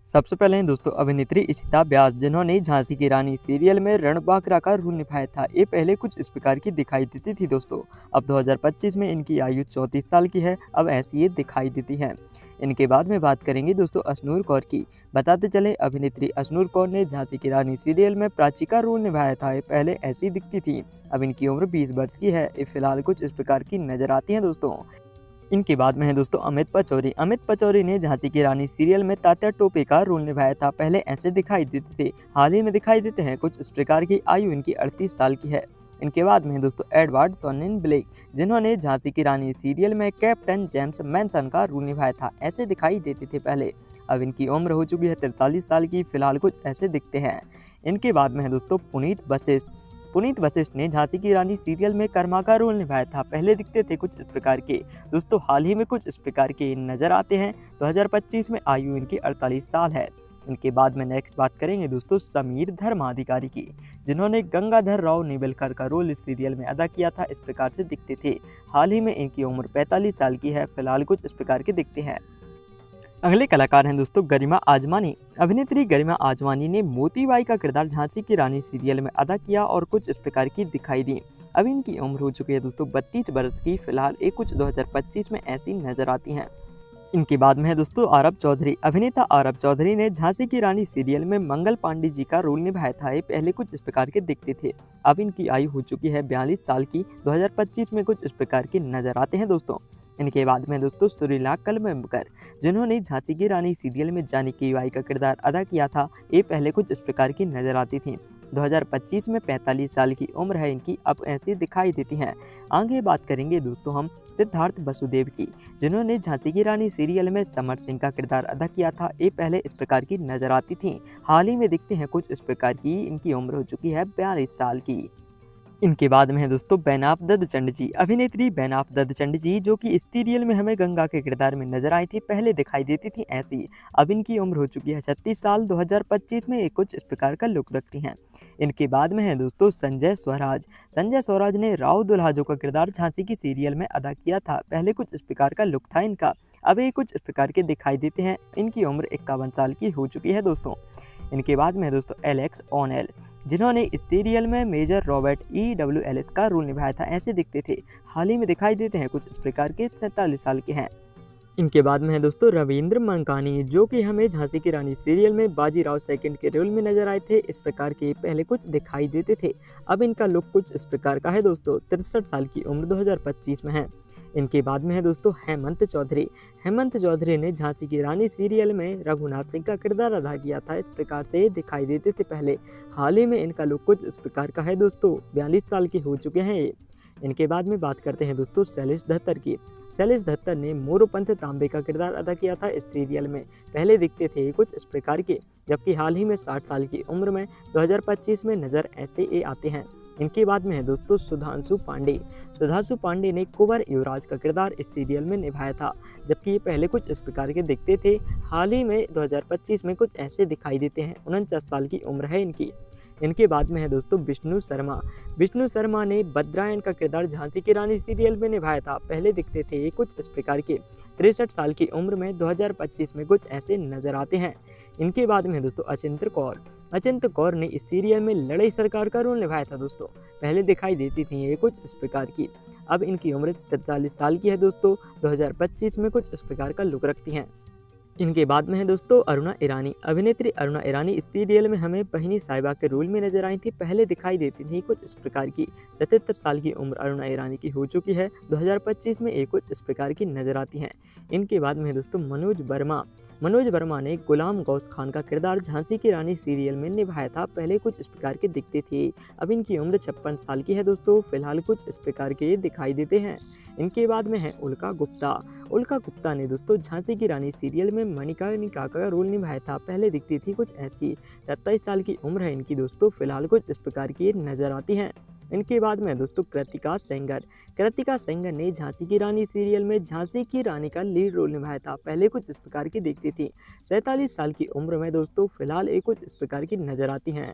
सबसे पहले हैं दोस्तों अभिनेत्री इशिता व्यास, जिन्होंने झांसी की रानी सीरियल में रणबांकुरा का रोल निभाया था। ये पहले कुछ इस प्रकार की दिखाई देती थी दोस्तों। अब 2025 में इनकी आयु 34 साल की है। अब ऐसी ये दिखाई देती हैं। इनके बाद में बात करेंगे दोस्तों अशनूर कौर की। बताते चले अभिनेत्री अशनूर कौर ने झांसी की रानी सीरियल में प्राची का रोल निभाया था। ये पहले ऐसी दिखती थी। अब इनकी उम्र 20 वर्ष की है। ये फिलहाल कुछ इस प्रकार की नजर आती हैं दोस्तों। इनके बाद में है दोस्तों अमित पचौरी। अमित पचौरी ने झांसी की रानी सीरियल में तात्या टोपे का रोल निभाया था। पहले ऐसे दिखाई देते थे, हाल ही में दिखाई देते हैं कुछ इस प्रकार की। आयु इनकी 38 साल की है। इनके बाद में है दोस्तों एडवर्ड सोनिन ब्लेक, जिन्होंने झांसी की रानी सीरियल में कैप्टन जेम्स मैनसन का रोल निभाया था। ऐसे दिखाई देते थे पहले। अब इनकी उम्र हो चुकी है 43 साल की। फिलहाल कुछ ऐसे दिखते हैं। इनके बाद में है दोस्तों पुनीत वशिष्ठ। पुनीत वशिष्ठ ने झांसी की रानी सीरियल में कर्मा का रोल निभाया था। पहले दिखते थे कुछ इस प्रकार के दोस्तों, हाल ही में कुछ इस प्रकार के नजर आते हैं। 2025 में आयु इनकी 48 साल है। इनके बाद में नेक्स्ट बात करेंगे दोस्तों समीर धर्माधिकारी की, जिन्होंने गंगाधर राव नेवलकर का रोल इस सीरियल में अदा किया था। इस प्रकार से दिखते थे। हाल ही में इनकी उम्र 45 साल की है। फिलहाल कुछ इस प्रकार के दिखते हैं। अगले कलाकार हैं दोस्तों गरिमा आजमानी। अभिनेत्री गरिमा आजमानी ने मोतीबाई का किरदार झांसी की रानी सीरियल में अदा किया और कुछ इस प्रकार की दिखाई दी। अब इनकी उम्र हो चुकी है दोस्तों 32 वर्ष की। फिलहाल ये कुछ 2025 में ऐसी नजर आती हैं। इनके बाद में है दोस्तों आरब चौधरी। अभिनेता आरब चौधरी ने झांसी की रानी सीरियल में मंगल पांडे जी का रोल निभाया था। ये पहले कुछ इस प्रकार के दिखते थे। अब इनकी आयु हो चुकी है 42 साल की। 2025 में कुछ इस प्रकार के नजर आते हैं दोस्तों। इनके बाद में दोस्तों सुरीला कलमकर, जिन्होंने झांसी की रानी सीरियल में जानकी बाई का किरदार अदा किया था। ये पहले कुछ इस प्रकार की नजर आती थी। 2025 में 45 साल की उम्र है इनकी। अब ऐसी दिखाई देती हैं। आगे बात करेंगे दोस्तों हम सिद्धार्थ वसुदेव की, जिन्होंने झांसी की रानी सीरियल में समर सिंह का किरदार अदा किया था। ये पहले इस प्रकार की नजर आती थी। हाल ही में दिखते हैं कुछ इस प्रकार की। इनकी उम्र हो चुकी है 42 साल की। इनके बाद में है दोस्तों बैनाफ दत्तचंड जी। अभिनेत्री बैनाफ दत्तचंड जी, जो कि इस सीरियल में हमें गंगा के किरदार में नजर आई थी, पहले दिखाई देती थी ऐसी। अब इनकी उम्र हो चुकी है 36 साल। 2025 में ये कुछ इस प्रकार का लुक रखती हैं। इनके बाद में है दोस्तों संजय स्वराज। संजय स्वराज ने राव दुल्हाजो का किरदार झांसी की सीरियल में अदा किया था। पहले कुछ इस प्रकार का लुक था इनका। अब ये कुछ इस प्रकार के दिखाई देते हैं। इनकी उम्र 51 साल की हो चुकी है दोस्तों। इनके बाद में दोस्तों एलेक्स ओनेल, जिन्होंने इस सीरियल में मेजर रॉबर्ट EWLS का रोल निभाया था। ऐसे दिखते थे। हाल ही में दिखाई देते हैं कुछ इस प्रकार के। 47 साल के हैं। इनके बाद में है दोस्तों रविंद्र मंकानी, जो कि हमें झांसी की रानी सीरियल में बाजीराव सेकंड के रोल में नजर आए थे। इस प्रकार के पहले कुछ दिखाई देते थे। अब इनका लुक कुछ इस प्रकार का है दोस्तों। 63 साल की उम्र 2025 में है। इनके बाद में है दोस्तों हेमंत चौधरी। हेमंत चौधरी ने झांसी की रानी सीरियल में रघुनाथ सिंह का किरदार अदा किया था। इस प्रकार से दिखाई देते थे पहले। हाल ही में इनका लुक कुछ इस प्रकार का है दोस्तों। 42 साल के हो चुके हैं ये। इनके बाद में बात करते हैं दोस्तों शैलेश दत्तर की। शैलेश दत्तर ने मोरोपंथ तांबे का किरदार अदा किया था इस सीरियल में। पहले दिखते थे कुछ इस प्रकार के, जबकि हाल ही में 60 साल की उम्र में 2025 में नजर ऐसे ये आते हैं। इनके बाद में है दोस्तों सुधांशु पांडे। सुधांशु पांडे ने कुंवर युवराज का किरदार इस सीरियल में निभाया था, जबकि ये पहले कुछ इस प्रकार के दिखते थे। हाल ही में 2025 में कुछ ऐसे दिखाई देते हैं। 49 साल की उम्र है इनकी। इनके बाद में है दोस्तों विष्णु शर्मा। विष्णु शर्मा ने बद्रायन का किरदार झांसी की रानी सीरियल में निभाया था। पहले दिखते थे कुछ इस प्रकार के। 63 साल की उम्र में 2025 में कुछ ऐसे नजर आते हैं। इनके बाद में है दोस्तों अचिंत्य कौर। अचिंत्य कौर ने इस सीरियल में लड़ाई सरकार का रोल निभाया था दोस्तों। पहले दिखाई देती थी ये कुछ इस प्रकार की। अब इनकी उम्र 43 साल की है दोस्तों। 2025 में कुछ इस प्रकार का लुक रखती हैं। इनके बाद में है दोस्तों अरुणा ईरानी। अभिनेत्री अरुणा ईरानी इस सीरियल में हमें बहिनी साहिबा के रोल में नजर आई थी। पहले दिखाई देती थी कुछ इस प्रकार की। 77 साल की उम्र अरुणा ईरानी की हो चुकी है। 2025 में एक कुछ इस प्रकार की नजर आती हैं। इनके बाद में है दोस्तों मनोज वर्मा। मनोज वर्मा ने गुलाम गौस खान का किरदार झांसी की रानी सीरियल में निभाया था। पहले कुछ इस प्रकार के दिखते थे। अब इनकी उम्र 56 साल की है दोस्तों। फिलहाल कुछ इस प्रकार के दिखाई देते हैं। इनके बाद में है उल्का गुप्ता। उल्का गुप्ता ने दोस्तों झांसी की रानी सीरियल में मणिकर्णिका का रोल निभाया था। पहले दिखती थी कुछ ऐसी। 27 साल की उम्र है इनकी दोस्तों। फिलहाल कुछ इस प्रकार की नजर आती हैं। इनके बाद में दोस्तों कृतिका सेंगर। कृतिका सेंगर ने झांसी की रानी सीरियल में झांसी की रानी का लीड रोल निभाया था। पहले कुछ इस प्रकार की दिखती थी। 47 साल की उम्र में दोस्तों। फिलहाल एक कुछ इस प्रकार की नजर आती हैं।